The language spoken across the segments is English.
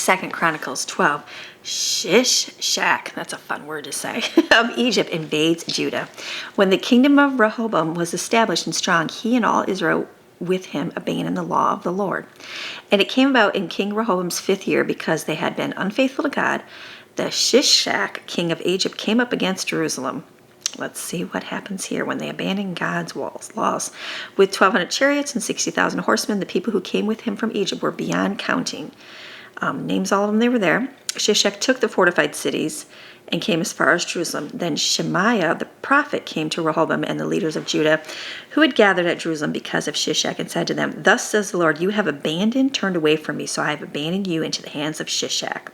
2 Chronicles 12, Shishak, that's a fun word to say, of Egypt invades Judah. When the kingdom of Rehoboam was established and strong, he and all Israel with him abandoned the law of the Lord. And it came about in King Rehoboam's 5th year, because they had been unfaithful to God, the Shishak, king of Egypt, came up against Jerusalem. Let's see what happens here when they abandon God's laws. With 1,200 chariots and 60,000 horsemen, the people who came with him from Egypt were beyond counting. Names all of them, they were there. Shishak took the fortified cities and came as far as Jerusalem. Then Shemaiah the prophet came to Rehoboam and the leaders of Judah who had gathered at Jerusalem because of Shishak, and said to them, "Thus says the Lord, you have turned away from me, so I have abandoned you into the hands of Shishak."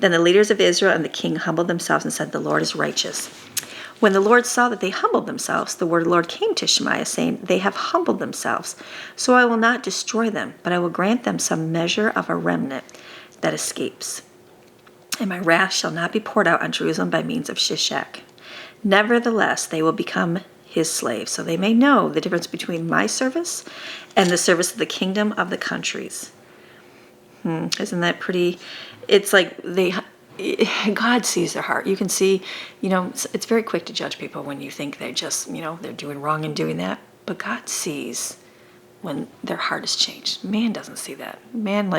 Then the leaders of Israel and the king humbled themselves and said, "The Lord is righteous." When the Lord saw that they humbled themselves, the word of the Lord came to Shemaiah, saying, "They have humbled themselves, so I will not destroy them, but I will grant them some measure of a remnant that escapes. And my wrath shall not be poured out on Jerusalem by means of Shishak. Nevertheless, they will become his slaves, so they may know the difference between my service and the service of the kingdom of the countries." Isn't that pretty? It's like God sees their heart. You can see, it's very quick to judge people when you think they just, they're doing wrong and doing that. But God sees when their heart is changed. Man doesn't see that. Man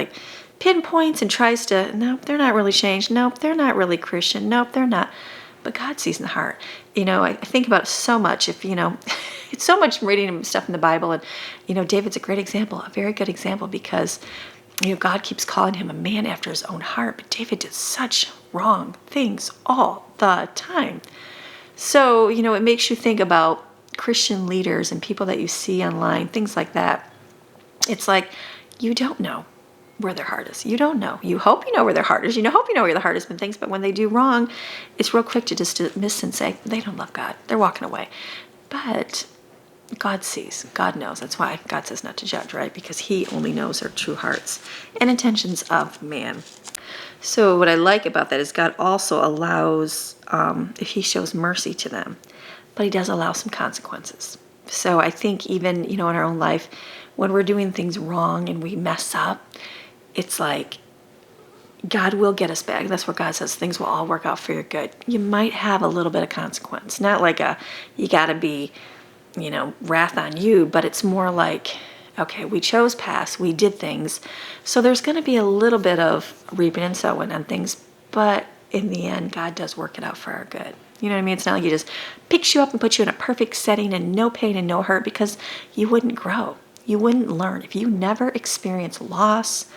pinpoints and tries to, nope, they're not really changed. Nope, they're not really Christian. Nope, they're not. But God sees in the heart. I think about it so much. It's so much reading stuff in the Bible. And, David's a great example, a very good example, because God keeps calling him a man after his own heart, but David did such wrong things all the time. So, it makes you think about Christian leaders and people that you see online, things like that. It's like, you don't know where their heart is. You don't know. You hope you know where their heart is. Hope you know where their heart has been things, but when they do wrong, it's real quick to just dismiss and say, they don't love God. They're walking away. But God sees, God knows. That's why God says not to judge, right? Because he only knows our true hearts and intentions of man. So what I like about that is God also allows, if he shows mercy to them, but he does allow some consequences. So I think even, in our own life, when we're doing things wrong and we mess up, it's like God will get us back. That's where God says things will all work out for your good. You might have a little bit of consequence, not like you got to be, wrath on you, but it's more like, okay, we chose past, we did things, so there's going to be a little bit of reaping and sowing on things, but in the end, God does work it out for our good. You know what I mean? It's not like he just picks you up and puts you in a perfect setting and no pain and no hurt, because you wouldn't grow. You wouldn't learn. If you never experience loss,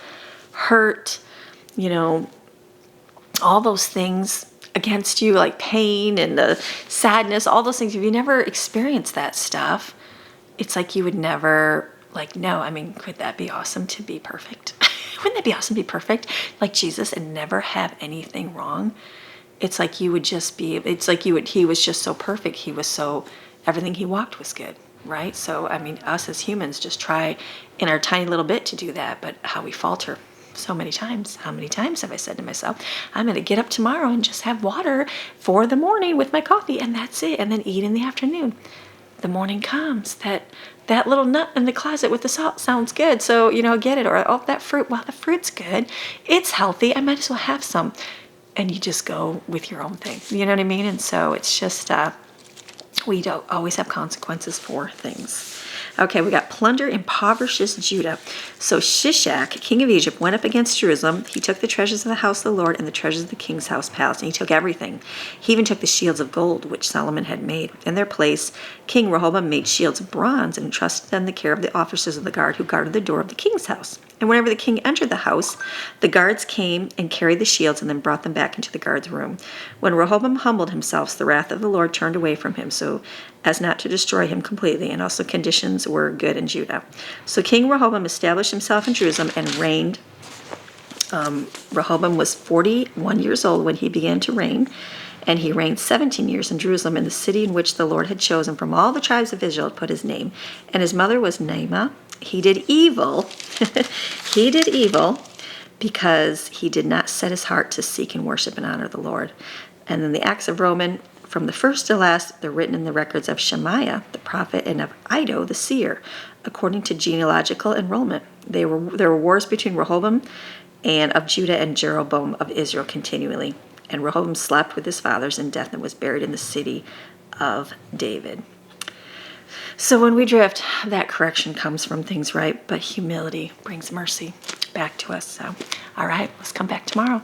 hurt, all those things against you, like pain and the sadness, all those things, if you never experience that stuff, it's like you would never, could that be awesome to be perfect? Wouldn't that be awesome to be perfect like Jesus and never have anything wrong? It's like he was just so perfect. Everything he walked was good, right? So, us as humans just try in our tiny little bit to do that, but how we falter so many times. How many times have I said to myself, I'm going to get up tomorrow and just have water for the morning with my coffee, and that's it, and then eat in the afternoon. The morning comes, that little nut in the closet with the salt sounds good, so, get it. Or, that fruit, the fruit's good. It's healthy. I might as well have some. And you just go with your own thing. You know what I mean? And so it's just, we don't always have consequences for things. Okay, we got plunder impoverishes Judah. So Shishak, king of Egypt, went up against Jerusalem. He took the treasures of the house of the Lord and the treasures of the king's house palace, and he took everything. He even took the shields of gold, which Solomon had made. In their place, King Rehoboam made shields of bronze and entrusted them the care of the officers of the guard who guarded the door of the king's house. And whenever the king entered the house, the guards came and carried the shields and then brought them back into the guard's room. When Rehoboam humbled himself, the wrath of the Lord turned away from him, so as not to destroy him completely, and also conditions were good in Judah. So King Rehoboam established himself in Jerusalem and reigned. Rehoboam was 41 years old when he began to reign, and he reigned 17 years in Jerusalem, in the city in which the Lord had chosen from all the tribes of Israel to put his name. And his mother was Naamah. He did evil. He did evil because he did not set his heart to seek and worship and honor the Lord. And then the acts of Roman, from the first to last, they're written in the records of Shemaiah, the prophet, and of Iddo, the seer, according to genealogical enrollment. There were wars between Rehoboam and of Judah and Jeroboam of Israel continually. And Rehoboam slept with his fathers in death and was buried in the city of David. So when we drift, that correction comes from things right, but humility brings mercy back to us. So, all right, let's come back tomorrow.